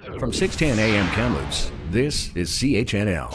From 6:10 a.m. Kamloops, this is CHNL.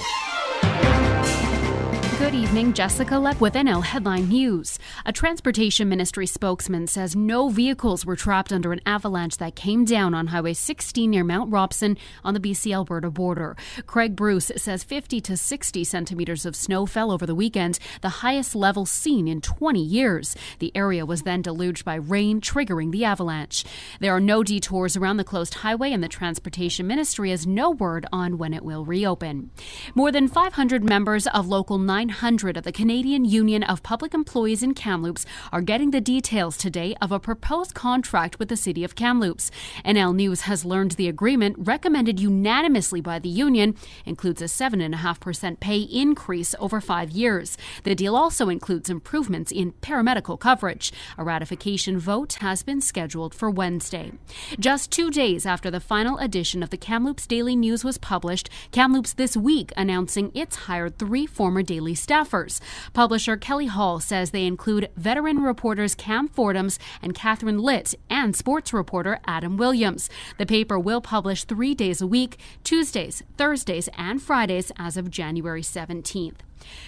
Good evening, Jessica Lepp with NL Headline News. A Transportation Ministry spokesman says no vehicles were trapped under an avalanche that came down on Highway 16 near Mount Robson on the BC-Alberta border. Craig Bruce says 50 to 60 centimeters of snow fell over the weekend, the highest level seen in 20 years. The area was then deluged by rain, triggering the avalanche. There are no detours around the closed highway, and the Transportation Ministry has no word on when it will reopen. More than 500 members of Local 900 of the Canadian Union of Public Employees in Kamloops are getting the details today of a proposed contract with the City of Kamloops. NL News has learned the agreement, recommended unanimously by the union, includes a 7.5% pay increase over 5 years. The deal also includes improvements in paramedical coverage. A ratification vote has been scheduled for Wednesday. Just 2 days after the final edition of the Kamloops Daily News was published, Kamloops This Week announcing it's hired 3 former Daily staffers. Publisher Kelly Hall says they include veteran reporters Cam Fordhams and Catherine Litt and sports reporter Adam Williams. The paper will publish 3 days a week, Tuesdays, Thursdays, and Fridays as of January 17th.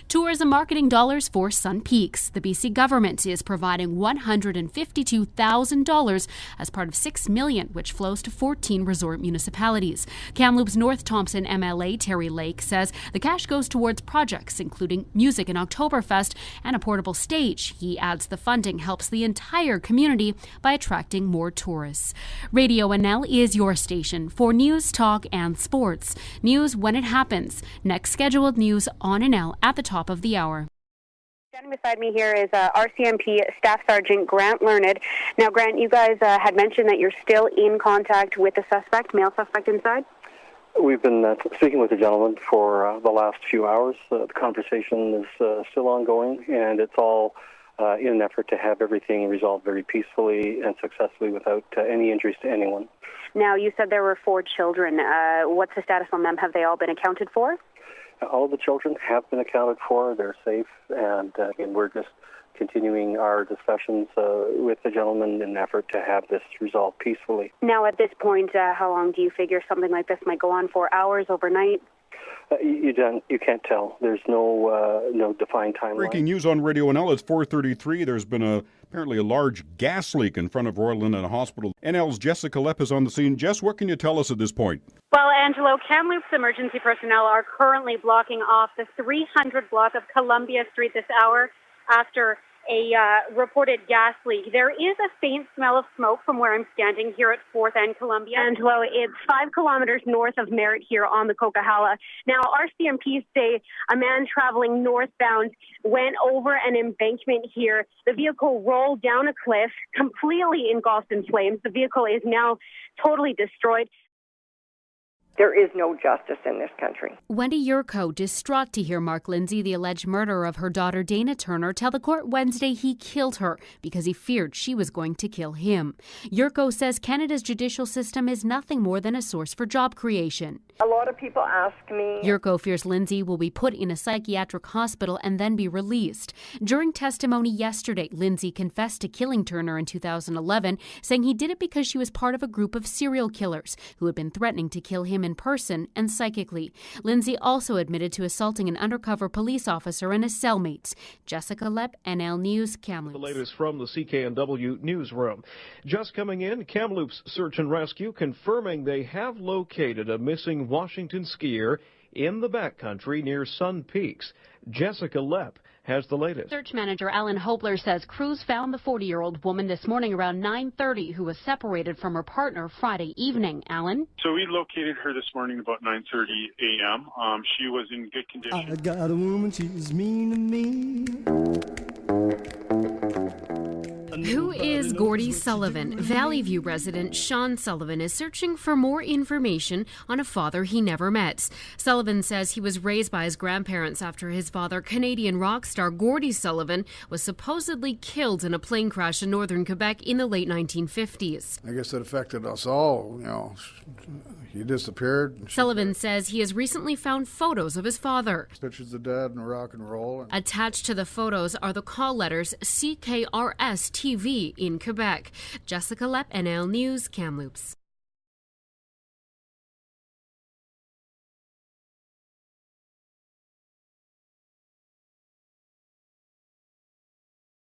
Tourism marketing dollars for Sun Peaks. The BC government is providing $152,000 as part of $6 million, which flows to 14 resort municipalities. Kamloops North Thompson MLA Terry Lake says the cash goes towards projects including music and Oktoberfest and a portable stage. He adds the funding helps the entire community by attracting more tourists. Radio NL is your station for news, talk, and sports. News when it happens. Next scheduled news on NL at the top of the hour. Standing beside me here is RCMP Staff Sergeant Grant Learned. Now, Grant, you guys had mentioned that you're still in contact with the suspect, male suspect inside? We've been speaking with the gentleman for the last few hours. The conversation is still ongoing, and it's all in an effort to have everything resolved very peacefully and successfully without any injuries to anyone. Now, you said there were 4 children. What's the status on them? Have they all been accounted for? All of the children have been accounted for. They're safe, and we're just continuing our discussions with the gentleman in an effort to have this resolved peacefully. Now, at this point, how long do you figure something like this might go on for? Hours, overnight? You can't tell. There's no defined timeline. Breaking news on Radio NL, it's 4:33. There's been apparently a large gas leak in front of Royal London Hospital. NL's Jessica Lepp is on the scene. Jess, what can you tell us at this point? Well, Angelo, Kamloops emergency personnel are currently blocking off the 300 block of Columbia Street this hour after a reported gas leak. There is a faint smell of smoke from where I'm standing here at 4th and Columbia. Angelo, it's 5 kilometers north of Merritt here on the Coquihalla. Now, RCMP say a man traveling northbound went over an embankment here. The vehicle rolled down a cliff, completely engulfed in flames. The vehicle is now totally destroyed. There is no justice in this country. Wendy Yurko, distraught to hear Mark Lindsay, the alleged murderer of her daughter Dana Turner, tell the court Wednesday he killed her because he feared she was going to kill him. Yurko says Canada's judicial system is nothing more than a source for job creation. A lot of people ask me. Yurko fears Lindsay will be put in a psychiatric hospital and then be released. During testimony yesterday, Lindsay confessed to killing Turner in 2011, saying he did it because she was part of a group of serial killers who had been threatening to kill him in person and psychically. Lindsay also admitted to assaulting an undercover police officer and his cellmates. Jessica Lepp, NL News, Kamloops. The latest from the CKNW newsroom. Just coming in, Kamloops Search and Rescue confirming they have located a missing Washington skier in the backcountry near Sun Peaks. Jessica Lepp has the latest. Search manager Alan Hobler says crews found the 40-year-old woman this morning around 9:30 who was separated from her partner Friday evening. Alan? So we located her this morning about 9:30 a.m. She was in good condition. I got a woman, she's mean to me. Who is Gordie Sullivan? Valley View resident Sean Sullivan is searching for more information on a father he never met. Sullivan says he was raised by his grandparents after his father, Canadian rock star Gordie Sullivan, was supposedly killed in a plane crash in northern Quebec in the late 1950s. I guess it affected us all, He disappeared. Sullivan says he has recently found photos of his father. Pictures of Dad and rock and roll. Attached to the photos are the call letters CKRS TV in Quebec. Jessica Lepp, NL News, Kamloops.